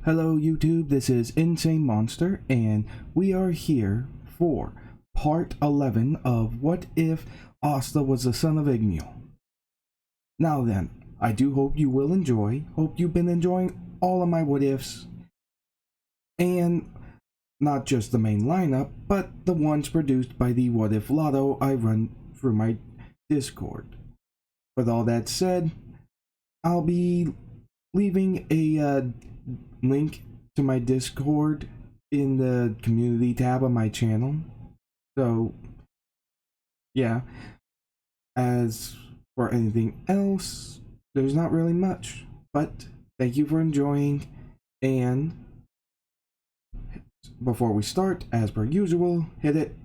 Hello YouTube, this is Insane Monster, and we are here for part 11 of What If Asta Was the Son of Igneel. Now then, I do hope you will enjoy, hope you've been enjoying all of my what ifs, and not just the main lineup, but the ones produced by the What If Lotto I run through my Discord. With all that said, I'll be leaving a link to my Discord in the community tab on my channel. So, yeah. As for anything else, there's not really much. But thank you for enjoying. And before we start, as per usual, hit it.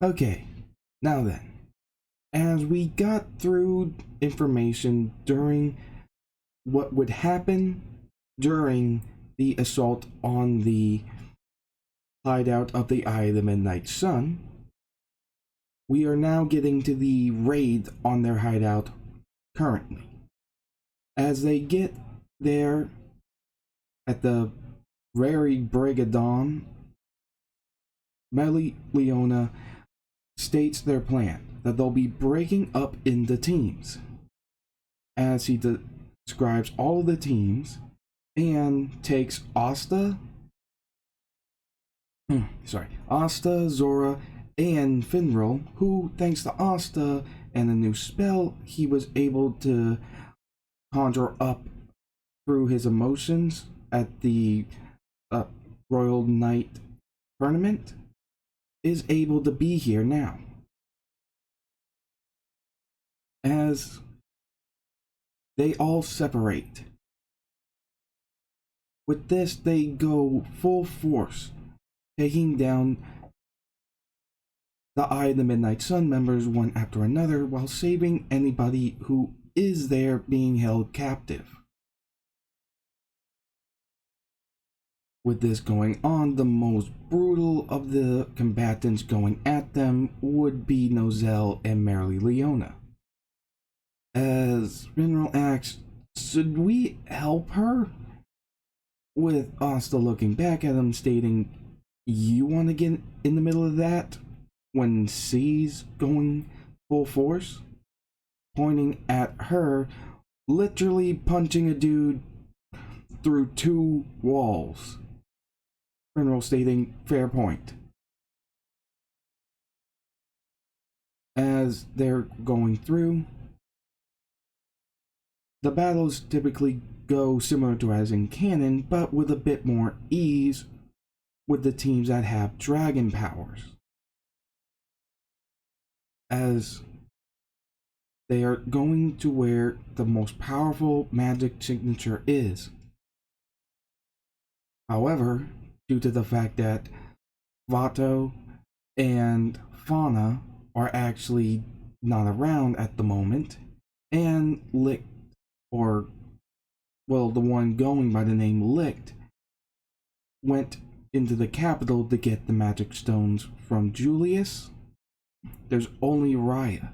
Okay, now then, as we got through information during what would happen during the assault on the hideout of the Eye of the Midnight Sun, we are now getting to the raid on their hideout currently. As they get there at the very break of dawn, Mereoleona states their plan, that they'll be breaking up into teams, as he describes all of the teams and takes Asta, Zora, and Finral, who, thanks to Asta and a new spell he was able to conjure up through his emotions at the Royal Knight tournament, is able to be here now. As they all separate. With this, they go full force, taking down the Eye of the Midnight Sun members one after another, while saving anybody who is there being held captive. With this going on, the most brutal of the combatants going at them would be Nozel and Mereoleona. As Finral asks, should we help her? With Asta looking back at him, stating, you want to get in the middle of that when C's going full force? Pointing at her, literally punching a dude through two walls. Finral stating, fair point. As they're going through, the battles typically go similar to as in canon, but with a bit more ease with the teams that have dragon powers. As they are going to where the most powerful magic signature is. However, due to the fact that Vato and Fauna are actually not around at the moment, and Licht, or, well, the one going by the name Licht, went into the capital to get the magic stones from Julius, there's only Rhya,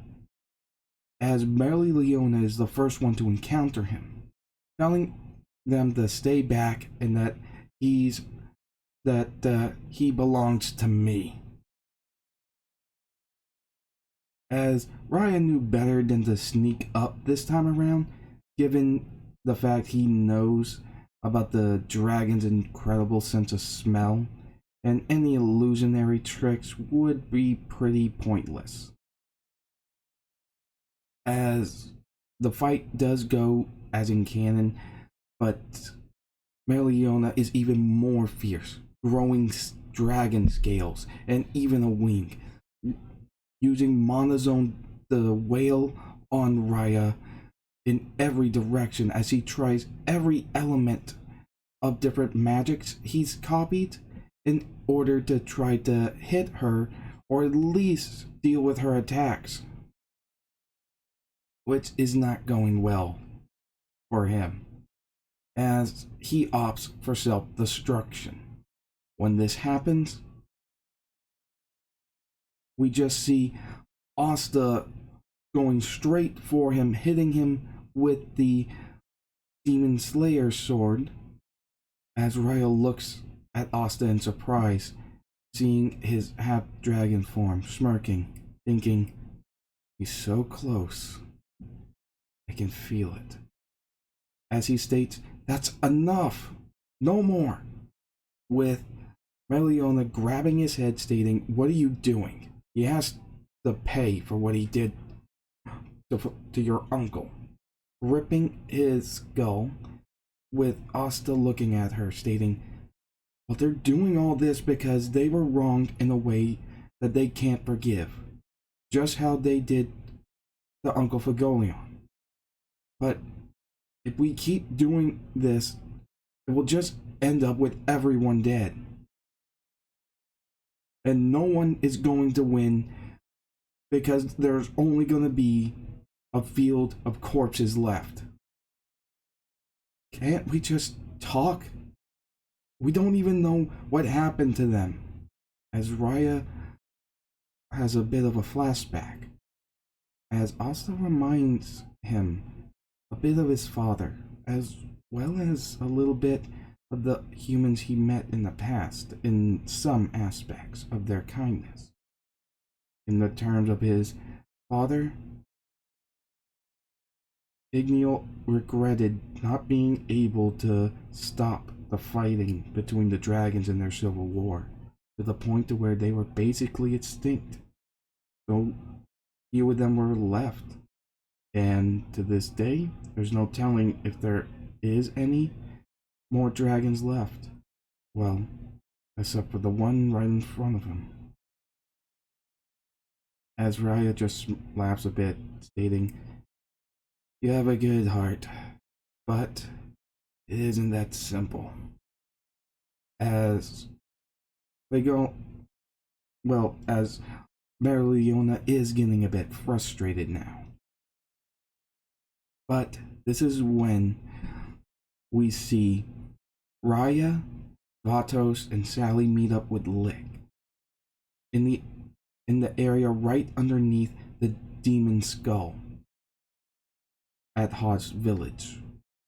as Mereoleona is the first one to encounter him, telling them to stay back and that he belongs to me. As Rhya knew better than to sneak up this time around, given the fact he knows about the dragon's incredible sense of smell, and any illusionary tricks would be pretty pointless. As the fight does go as in canon, but Mereoleona is even more fierce, growing dragon scales and even a wing, using Monozone the wail on Rhya in every direction as he tries every element of different magics he's copied, and order to try to hit her or at least deal with her attacks, which is not going well for him, as he opts for self-destruction. When this happens, we just see Asta going straight for him, hitting him with the Demon Slayer sword, as Rhya looks at Asta in surprise, seeing his half-dragon form, smirking, thinking, he's so close, I can feel it. As he states, that's enough, no more, with Mereoleona grabbing his head, stating, what are you doing? He has to pay for what he did to your uncle. Ripping his skull, with Asta looking at her, stating, well, they're doing all this because they were wronged in a way that they can't forgive. Just how they did to Uncle Fagolion. But if we keep doing this, it will just end up with everyone dead. And no one is going to win because there's only going to be a field of corpses left. Can't we just talk? We don't even know what happened to them. As Rhya has a bit of a flashback, as Asta reminds him a bit of his father, as well as a little bit of the humans he met in the past, in some aspects of their kindness. In the terms of his father, Igneel regretted not being able to stop the fighting between the dragons in their civil war, to the point to where they were basically extinct. So few of them were left, and to this day, there's no telling if there is any more dragons left. Well, except for the one right in front of him. As Rhya just laughs a bit, stating, you have a good heart, but it isn't that simple. As they go, well, as Mereoleona is getting a bit frustrated now. But this is when we see Rhya, Vatos, and Sally meet up with Lick in the area right underneath the demon skull at Hage's village,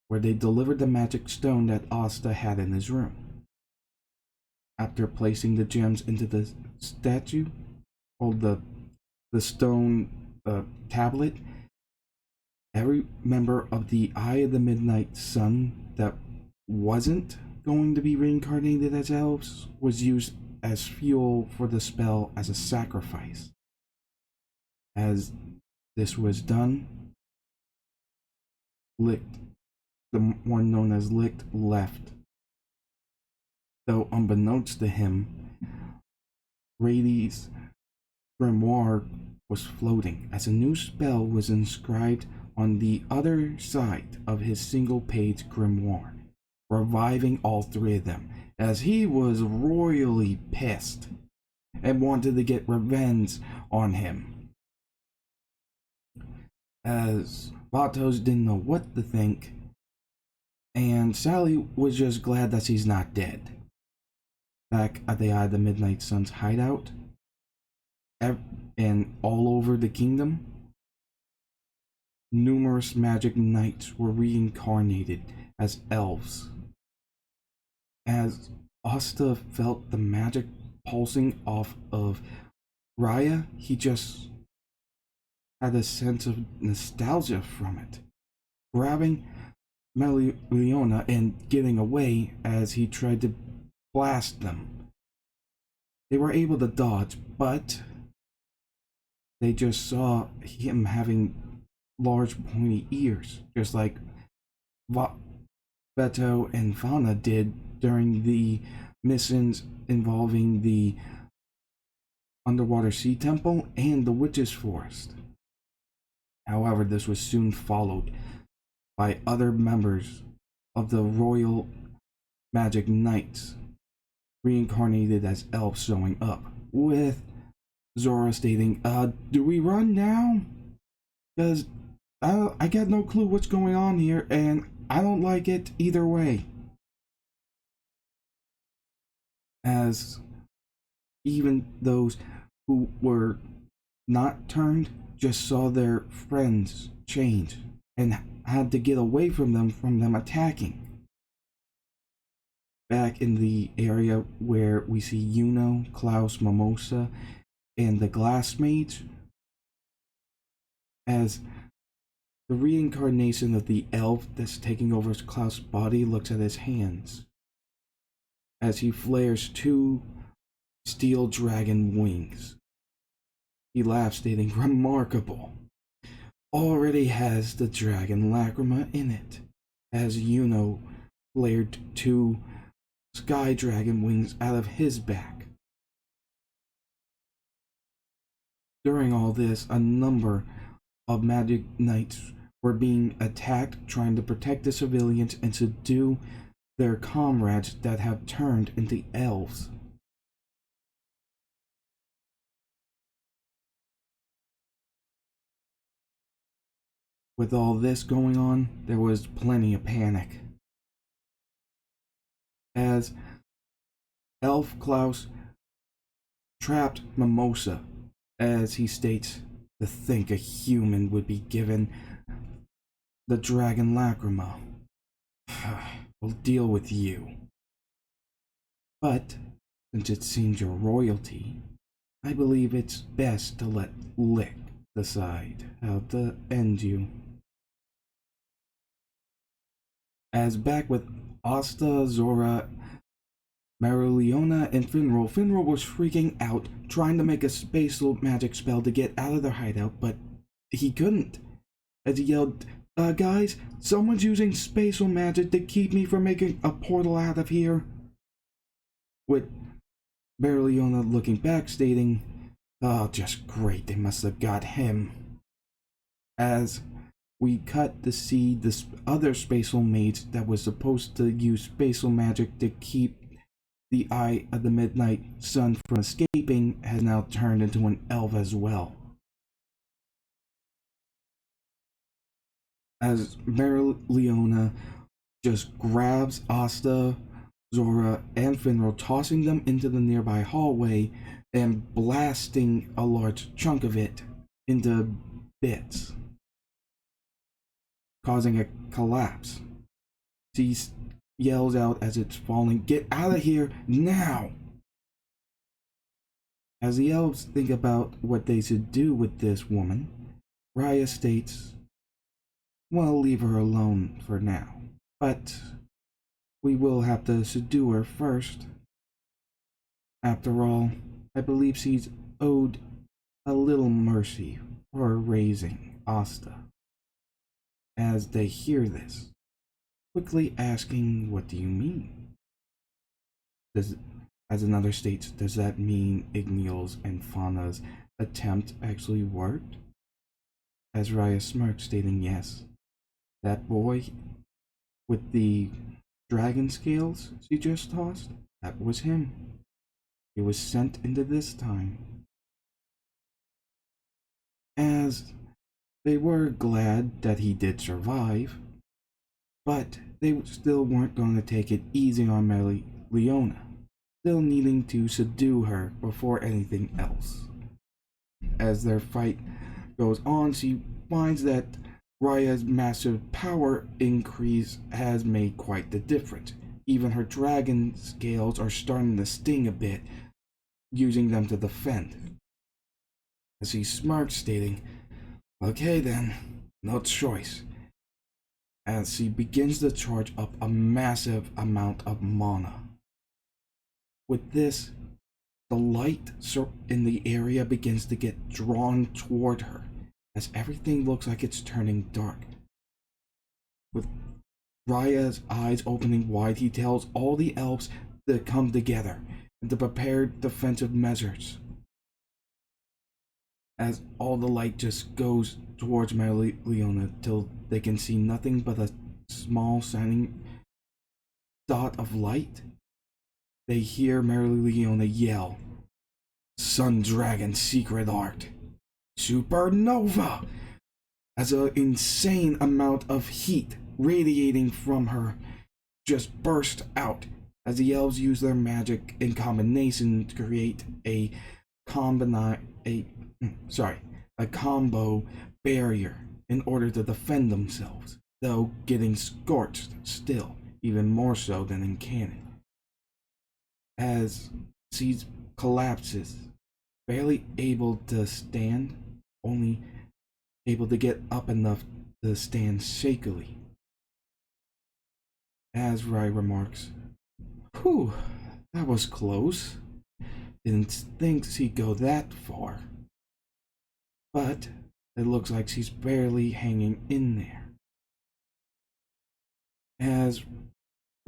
where they delivered the magic stone that Asta had in his room. After placing the gems into the statue, or the stone tablet, every member of the Eye of the Midnight Sun that wasn't going to be reincarnated as elves was used as fuel for the spell as a sacrifice. As this was done, Licht, the one known as Licht, left. Though unbeknownst to him, Rady's grimoire was floating as a new spell was inscribed on the other side of his single-page grimoire, reviving all three of them, as he was royally pissed and wanted to get revenge on him. As Vatos didn't know what to think, and Sally was just glad that he's not dead. Back at the Eye of the Midnight Sun's hideout, and all over the kingdom, numerous magic knights were reincarnated as elves. As Asta felt the magic pulsing off of Rhya, he just had a sense of nostalgia from it, grabbing Mereoleona and getting away as he tried to blast them. They were able to dodge, but they just saw him having large pointy ears, just like Beto and Fauna did during the missions involving the Underwater Sea Temple and the Witch's Forest. However, this was soon followed by other members of the Royal Magic Knights reincarnated as elves showing up, with Zora stating, do we run now? Because I got no clue what's going on here, and I don't like it either way. As even those who were not turned just saw their friends change and had to get away from them attacking. Back in the area where we see Yuno, Klaus, Mimosa, and the Glass Mage, as the reincarnation of the elf that's taking over Klaus' body looks at his hands as he flares two steel dragon wings. He laughs, stating, "Remarkable. Already has the dragon lacrima in it," as Yuno flared two sky dragon wings out of his back. During all this, a number of magic knights were being attacked, trying to protect the civilians and subdue their comrades that have turned into elves. With all this going on, there was plenty of panic, as Elf Klaus trapped Mimosa, as he states, "To think a human would be given the dragon lacrima. We'll deal with you. But, since it seems your royalty, I believe it's best to let Lick decide how to end you." As back with Asta, Zora, Mereoleona, and Finral. Finral was freaking out, trying to make a spatial magic spell to get out of their hideout, but he couldn't. As he yelled, guys, someone's using spatial magic to keep me from making a portal out of here." With Mereoleona looking back, stating, "Oh, just great, they must have got him." As we cut to see this other spatial mage that was supposed to use spatial magic to keep the Eye of the Midnight Sun from escaping, has now turned into an elf as well. As Mereoleona just grabs Asta, Zora, and Finral, tossing them into the nearby hallway and blasting a large chunk of it into bits, causing a collapse. She yells out as it's falling, "Get out of here now!" As the elves think about what they should do with this woman, Rhya states, "Well, leave her alone for now, but we will have to subdue her first. After all, I believe she's owed a little mercy for raising Asta." As they hear this, quickly asking, "What do you mean?" As another states, "Does that mean Igneel's and Fauna's attempt actually worked?" As Rhya smirks, stating, "Yes. That boy with the dragon scales she just tossed, that was him. He was sent into this time." As they were glad that he did survive, but they still weren't going to take it easy on Mereoleona, still needing to subdue her before anything else. As their fight goes on, she finds that Rhya's massive power increase has made quite the difference. Even her dragon scales are starting to sting a bit, using them to defend. As he smirks, stating, "Okay then, no choice." As she begins to charge up a massive amount of mana. With this, the light in the area begins to get drawn toward her, as everything looks like it's turning dark. With Rhya's eyes opening wide, he tells all the elves to come together and to prepare defensive measures. As all the light just goes towards Mereoleona till they can see nothing but a small shining dot of light. they hear Mereoleona yell, Sun Dragon Secret Art, Supernova! As an insane amount of heat radiating from her just burst out as the elves use their magic in combination to create a combo barrier in order to defend themselves, though getting scorched still, even more so than in canon. As she collapses, barely able to stand, only able to get up enough to stand shakily. As Rhya remarks, Whew, that was close. Didn't think she'd go that far. But it looks like she's barely hanging in there. As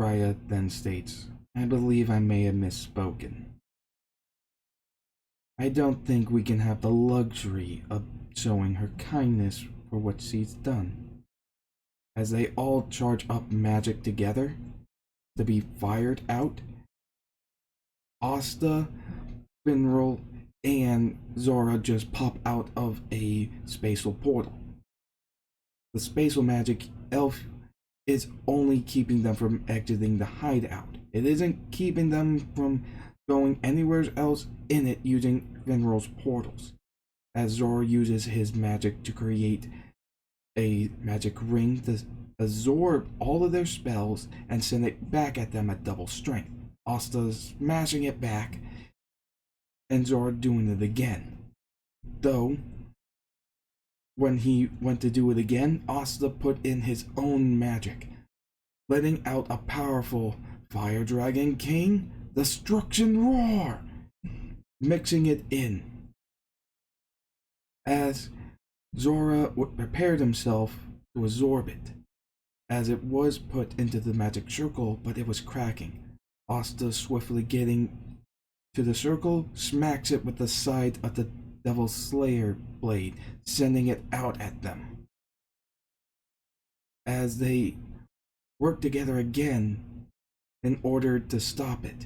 Rhya then states, I believe I may have misspoken. I don't think we can have the luxury of showing her kindness for what she's done. As they all charge up magic together to be fired out, Asta, Finral, and Zora just pop out of a spatial portal. The spatial magic elf is only keeping them from exiting the hideout. It isn't keeping them from going anywhere else in it using Finral's portals, as Zora uses his magic to create a magic ring to absorb all of their spells and send it back at them at double strength. Asta's smashing it back, and Zora doing it again. Though, when he went to do it again, Asta put in his own magic, letting out a powerful Fire Dragon King Destruction Roar, mixing it in. As Zora prepared himself to absorb it, as it was put into the magic circle, but it was cracking. Asta, swiftly getting to the circle, smacks it with the side of the Devil Slayer blade, sending it out at them. As they work together again in order to stop it.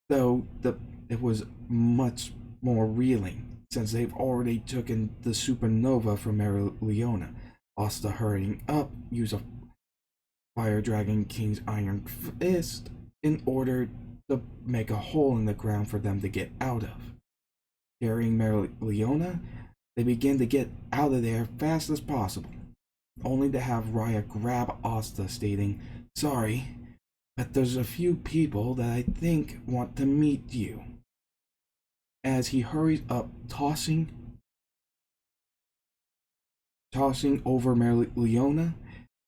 Though it was much more reeling, since they've already taken the supernova from Mereoleona. Asta hurrying up, use a Fire Dragon King's Iron Fist in order to make a hole in the ground for them to get out of. Carrying Mereoleona, they begin to get out of there fast as possible, only to have Rhya grab Asta, stating, Sorry, but there's a few people that I think want to meet you. As he hurries up, tossing over Mereoleona,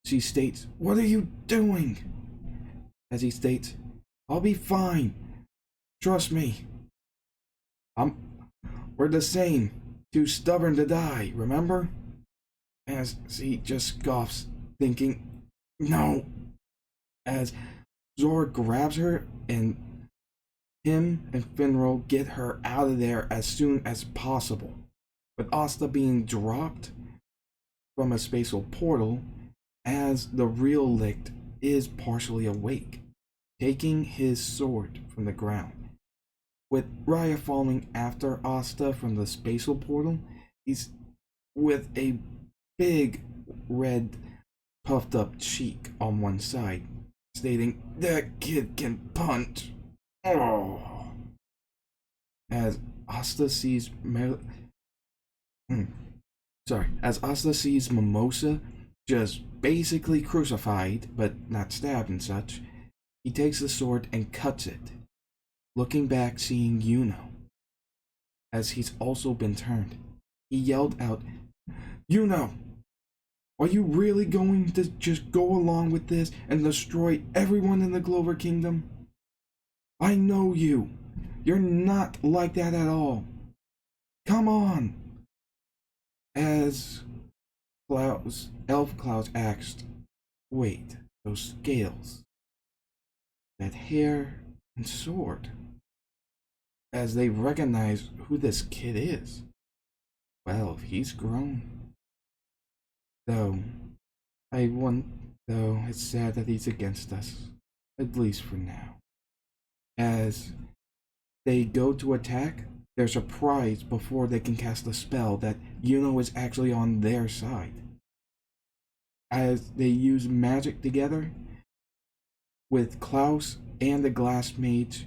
she states, What are you doing? As he states, I'll be fine. Trust me. We're the same. Too stubborn to die, remember? As she just scoffs, thinking, No. As Zora grabs her and him and Finral get her out of there as soon as possible. With Asta being dropped from a spatial portal, as the real Licht is partially awake, taking his sword from the ground. With Rhya falling after Asta from the spatial portal, he's with a big red puffed up cheek on one side, stating, That kid can punch. Oh. As Asta sees Mimosa just basically crucified, but not stabbed and such, he takes the sword and cuts it, looking back, seeing Yuno, as he's also been turned. He yelled out, Yuno, are you really going to just go along with this and destroy everyone in the Clover Kingdom? I know you. You're not like that at all. Come on. As Elf Clouds asked, Wait, those scales, that hair and sword. As they recognize who this kid is. Well, he's grown. Though it's sad that he's against us. at least for now. As they go to attack, they're surprised before they can cast a spell that is actually on their side. As they use magic together, with Klaus and the Glass Mage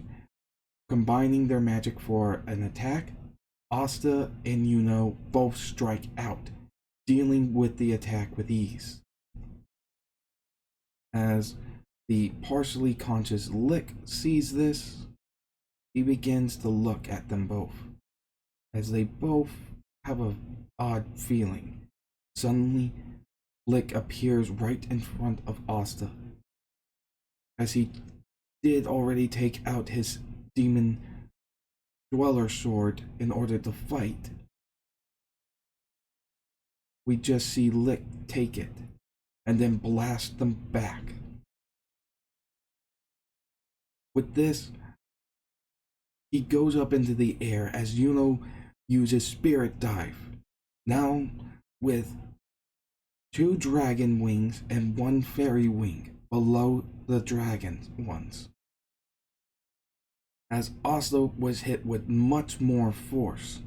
combining their magic for an attack, Asta and both strike out, dealing with the attack with ease. As the partially conscious Lick sees this, he begins to look at them both, as they both have an odd feeling. Suddenly, Lick appears right in front of Asta, as he did already take out his demon dweller sword in order to fight. We just see Lick take it and then blast them back. With this, he goes up into the air as uses Spirit Dive, now with 2 dragon wings and 1 fairy wing below the dragon ones. As Asta was hit with much more force,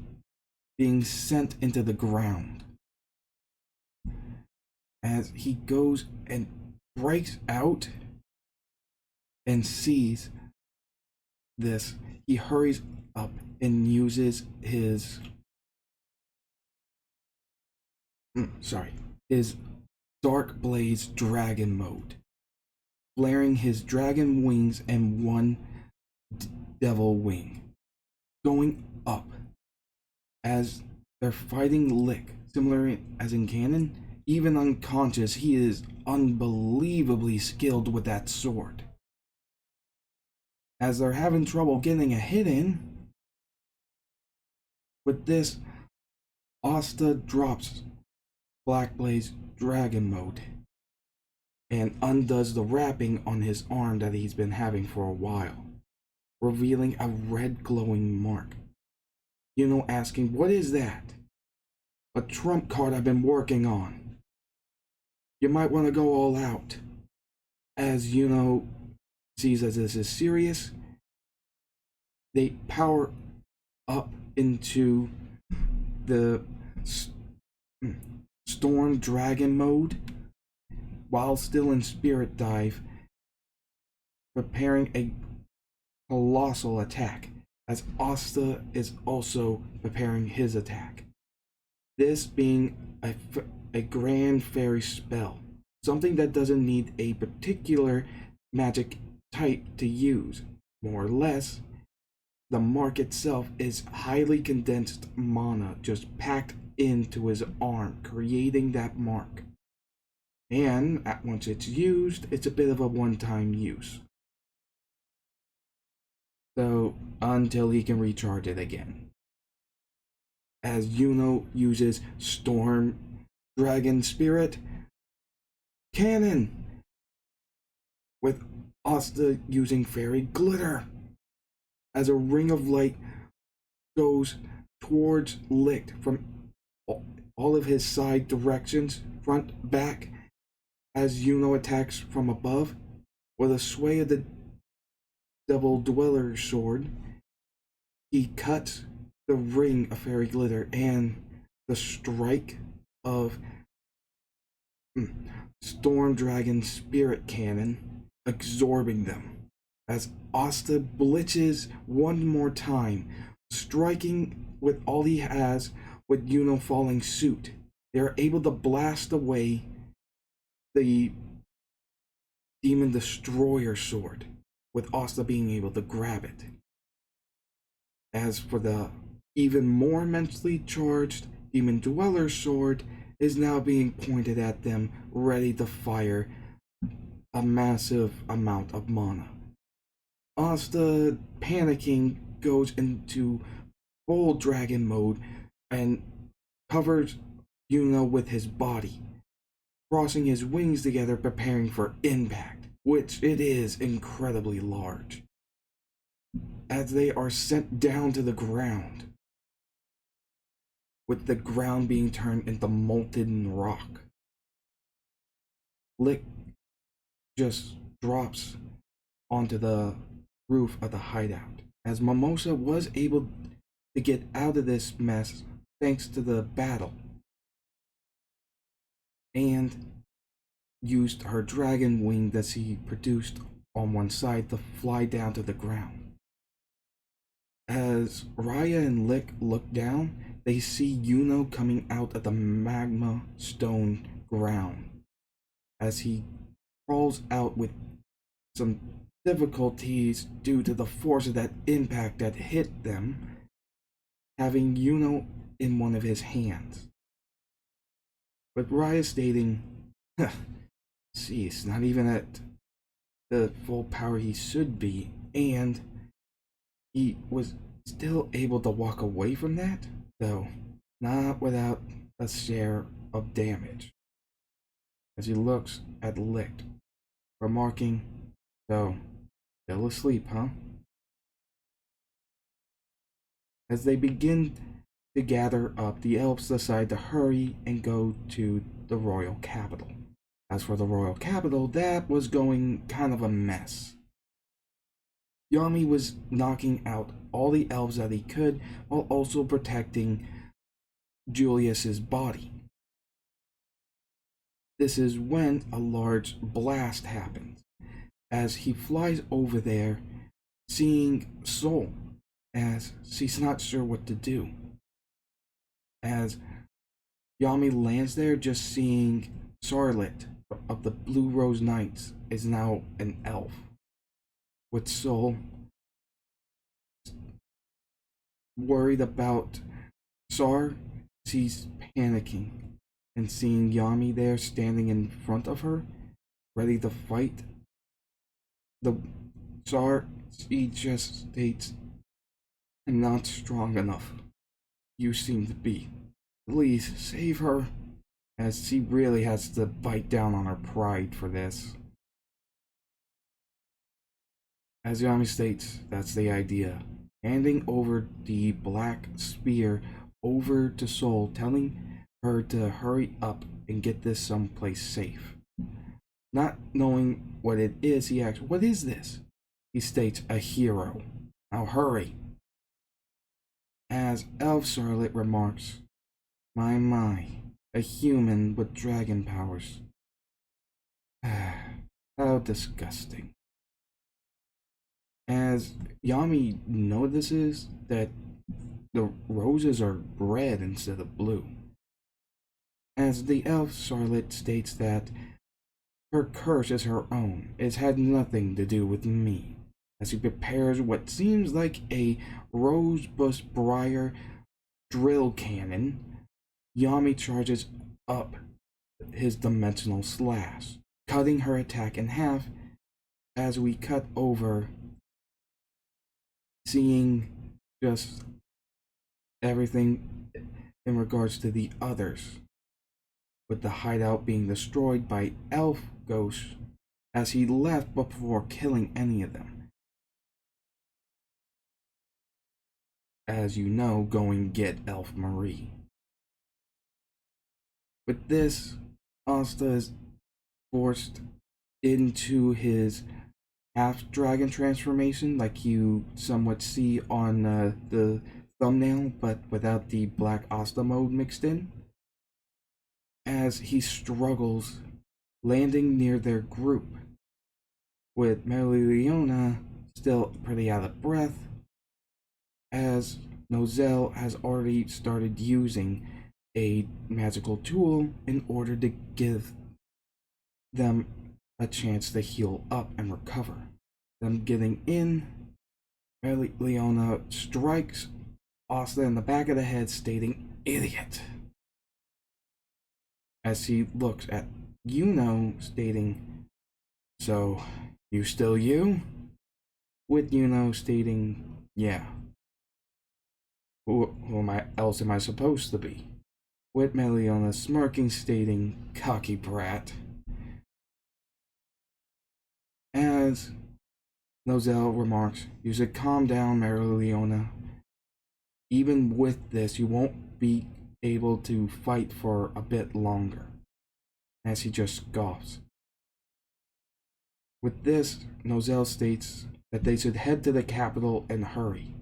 being sent into the ground. As he goes and breaks out and sees this, he hurries up and uses his Dark Blaze Dragon mode, flaring his dragon wings and 1 devil wing, going up as they're fighting Lick. Similar as in canon, even unconscious, he is unbelievably skilled with that sword. As they're having trouble getting a hit in, with this, Asta drops Black Blaze Dragon mode and undoes the wrapping on his arm that he's been having for a while, revealing a red glowing mark. Asking, "What is that?" "A trump card I've been working on. You might want to go all out." As sees as this is serious, they power up into the Storm Dragon mode while still in Spirit Dive, preparing a colossal attack, as Asta is also preparing his attack. This being a Grand Fairy spell, something that doesn't need a particular magic type to use. More or less, the mark itself is highly condensed mana just packed into his arm, creating that mark. And once it's used, it's a bit of a one-time use. So, until he can recharge it again. As uses Storm Dragon Spirit Cannon, with Asta using Fairy Glitter, as a ring of light goes towards Lick from all of his side directions, front, back, as attacks from above. With a sway of the Devil Dweller sword, he cuts the ring of Fairy Glitter and the strike of Storm Dragon Spirit Cannon, absorbing them. As Asta blitzes one more time, striking with all he has, with falling suit. They are able to blast away the Demon Destroyer sword, with Asta being able to grab it. As for the even more immensely charged Demon Dweller sword, is now being pointed at them, ready to fire a massive amount of mana. Asta, panicking, goes into full dragon mode and covers with his body, crossing his wings together, preparing for impact, which it is incredibly large, as they are sent down to the ground, with the ground being turned into molten rock. Lick just drops onto the roof of the hideout, as Mimosa was able to get out of this mess thanks to the battle and used her dragon wing that she produced on one side to fly down to the ground. As Rhya and Lick look down, they see Yuno coming out of the magma stone ground as he crawls out with some difficulties due to the force of that impact that hit them, having Yuno in one of his hands. But Rhya stating, he's not even at the full power he should be, and he was still able to walk away from that, though not without a share of damage. As he looks at Lick, remarking, "So, still asleep, huh?" As they begin to gather up, the elves decide to hurry and go to the royal capital. As for the royal capital, that was going kind of a mess. Yami was knocking out all the elves that he could while also protecting Julius's body. This is when a large blast happens, as he flies over there, seeing Sol, as she's not sure what to do. As Yami lands there, just seeing Charlotte of the Blue Rose Knights is now an elf, with Sol worried about Sar. She's panicking, and seeing Yami there standing in front of her, ready to fight, the Sar, she just states, "I'm not strong enough. You seem to be. Please save her," as she really has to bite down on her pride for this. As Yami states, that's the idea, handing over the black spear over to Sol, telling her to hurry up and get this someplace safe. Not knowing what it is, he asks, "What is this?" He states, "A hero. Now hurry." As Elf Charlotte remarks, My, a human with dragon powers. How disgusting." As Yami notices that the roses are red instead of blue. As the elf Charlotte states that her curse is her own, it's had nothing to do with me. As he prepares what seems like a rosebush briar drill cannon, Yami charges up his dimensional slash, cutting her attack in half as we cut over, seeing just everything in regards to the others, with the hideout being destroyed by elf ghosts as he left before killing any of them. As you know, going get Elf Marie. With this, Asta is forced into his half-dragon transformation, like you somewhat see on the thumbnail, but without the Black Asta mode mixed in. As he struggles, landing near their group, with Mereoleona still pretty out of breath, as Nozel has already started using a magical tool in order to give them a chance to heal up and recover. Them getting in, Mereoleona strikes Asta in the back of the head, stating, "Idiot," as he looks at Yuno, stating, "So, you still you?" With Yuno stating, "Yeah. Who else am I supposed to be?" With Mereoleona smirking, stating, "Cocky brat." As Nozel remarks, "You should calm down, Mereoleona. Even with this, you won't be able to fight for a bit longer." As he just scoffs. With this, Nozel states that they should head to the capital and hurry.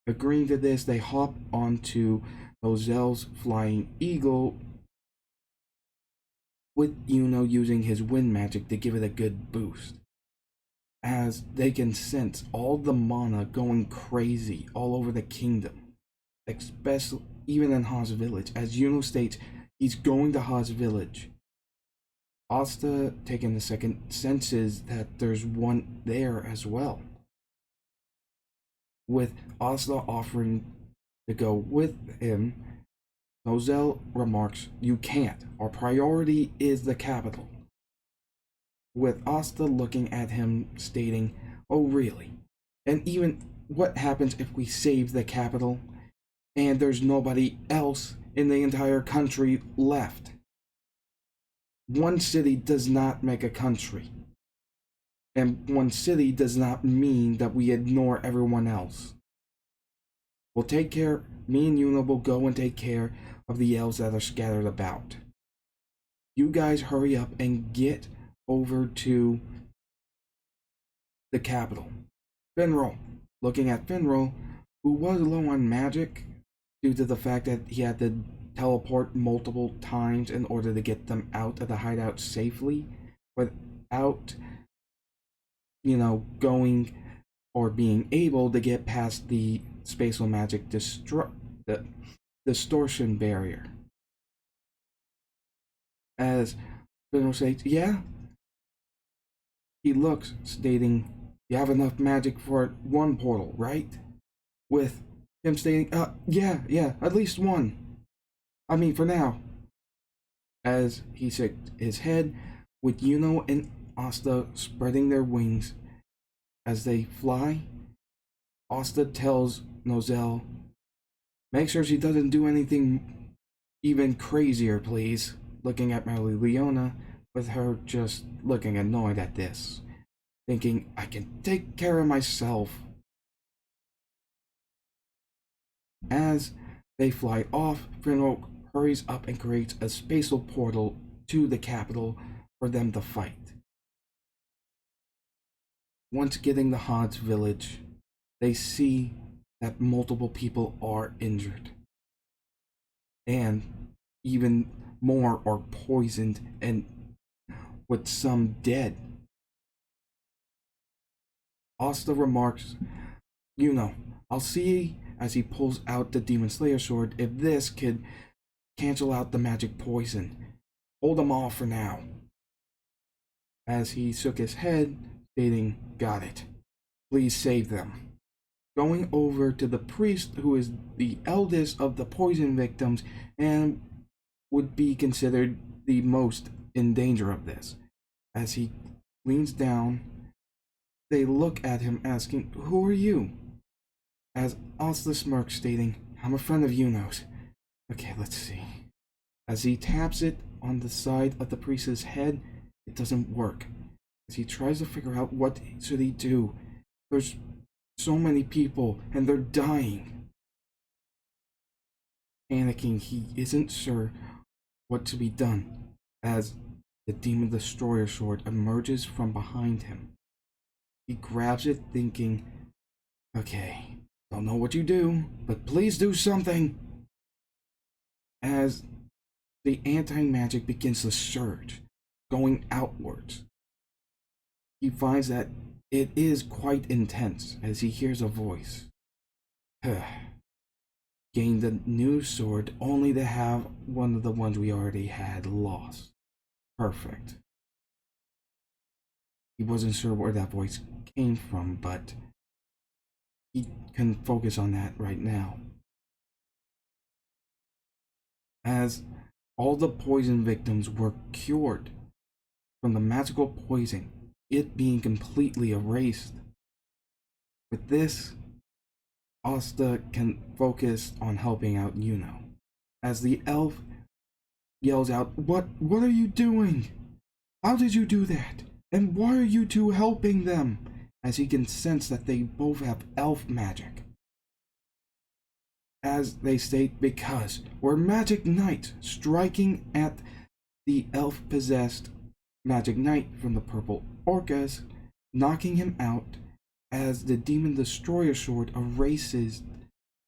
Agreeing to this, they hop onto Nozel's flying eagle, with Yuno using his wind magic to give it a good boost, as they can sense all the mana going crazy all over the kingdom, especially even in Hage village. As Yuno states, he's going to Hage village. Asta, taking a second, senses that there's one there as well, with Asta offering to go with him. Nozel remarks, "You can't. Our priority is the capital." With Asta looking at him, stating, "Oh, really? And even what happens if we save the capital and there's nobody else in the entire country left? One city does not make a country. And one city does not mean that we ignore everyone else. We'll take care, me and Yuna will go and take care of the elves that are scattered about. You guys hurry up and get over to the capital." Finral, looking at Finral, who was low on magic due to the fact that he had to teleport multiple times in order to get them out of the hideout safely without, going or being able to get past the spatial magic the distortion barrier. As Finral says, "Yeah?" He looks, stating, "You have enough magic for one portal, right?" With him stating, yeah, at least one. I mean, for now." As he shakes his head, with Yuno and Asta spreading their wings as they fly, Asta tells Nozel, "Make sure she doesn't do anything even crazier, please." Looking at Mereoleona, with her just looking annoyed at this, thinking, "I can take care of myself." As they fly off, Finral hurries up and creates a spatial portal to the capital for them to fight. Once getting to Hage village, they see that multiple people are injured, and even more are poisoned, and with some dead. Asta remarks, "I'll see," as he pulls out the Demon Slayer sword, "if this could cancel out the magic poison. Hold them off for now." As he shook his head, stating, "Got it. Please save them." Going over to the priest, who is the eldest of the poison victims and would be considered the most in danger of this. As he leans down, they look at him, asking, "Who are you?" As Asta smirks, stating, "I'm a friend of Yuno's." Okay, let's see. As he taps it on the side of the priest's head, it doesn't work. As he tries to figure out what should he do. There's so many people and they're dying. Panicking, he isn't sure what to be done as the Demon Destroyer sword emerges from behind him. He grabs it, thinking, "Okay, don't know what you do, but please do something." As the anti-magic begins to surge, going outwards, he finds that it is quite intense as he hears a voice. Gained a new sword only to have one of the ones we already had lost. Perfect. He wasn't sure where that voice came from, but he can focus on that right now. As all the poison victims were cured from the magical poison, it being completely erased. With this, Asta can focus on helping out Yuno. As the elf yells out, What are you doing? How did you do that? And why are you two helping them?" As he can sense that they both have elf magic. As they state, "Because we're magic knights striking at the elf-possessed magic knight from the purple orcas, knocking him out as the demon destroyer sword erases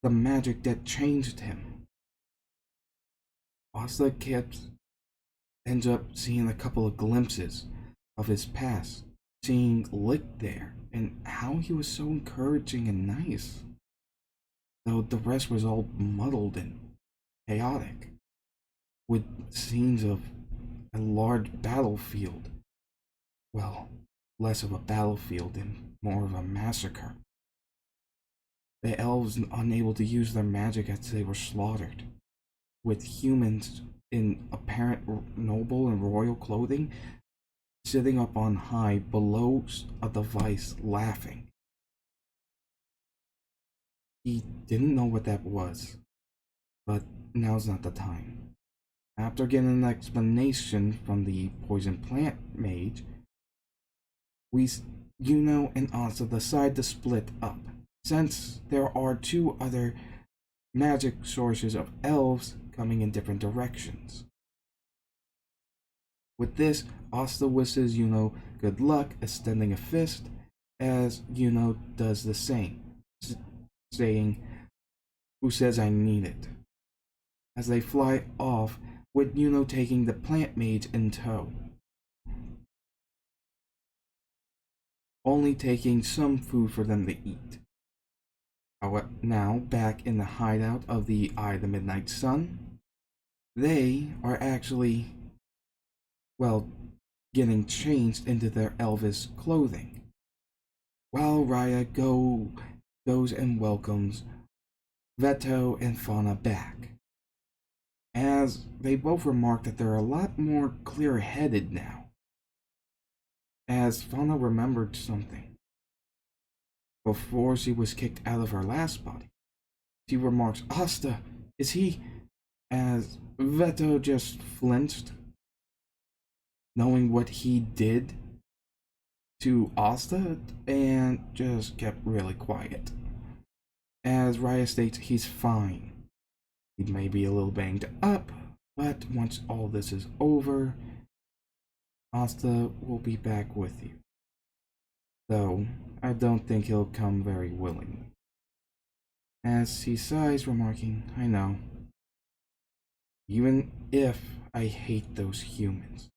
the magic that changed him. Asta ends up seeing a couple of glimpses of his past, seeing Lick there and how he was so encouraging and nice, though the rest was all muddled and chaotic, with scenes of a large battlefield. Well, less of a battlefield and more of a massacre. The elves unable to use their magic as they were slaughtered, with humans in apparent noble and royal clothing sitting up on high below a device laughing. He didn't know what that was, but now's not the time. After getting an explanation from the poison plant mage, Igneel and Asta decide to split up, since there are two other magic sources of elves coming in different directions. With this, Asta wishes Igneel good luck, extending a fist, as Igneel does the same, saying, "Who says I need it?" as they fly off, with Igneel taking the plant mage in tow, only taking some food for them to eat. Now, back in the hideout of the Eye of the Midnight Sun, they are actually, well, getting changed into their elvish clothing, while Rhya goes and welcomes Veto and Fauna back, as they both remark that they're a lot more clear-headed now, as Fauna remembered something. Before she was kicked out of her last body, she remarks, "Asta, is he?" as Veto just flinched, knowing what he did to Asta, and just kept really quiet. As Rhya states he's fine. He may be a little banged up, but once all this is over, Asta will be back with you. Though, I don't think he'll come very willingly. As he sighs, remarking, "I know. Even if I hate those humans,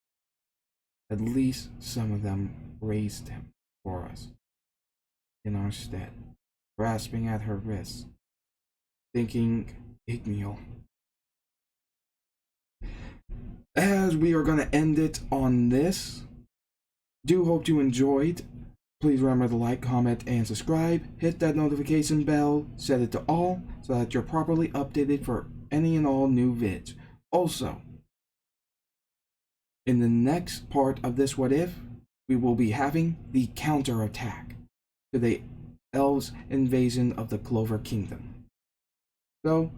at least some of them raised him for us in our stead," grasping at her wrist, thinking Igneel. As we are going to end it on this, do hope you enjoyed. Please remember to like, comment, and subscribe. Hit that notification bell, set it to all, so that you're properly updated for any and all new vids. Also, in the next part of this What If, we will be having the counterattack to the elves' invasion of the Clover Kingdom. So,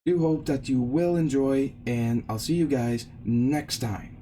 do hope that you will enjoy, and I'll see you guys next time.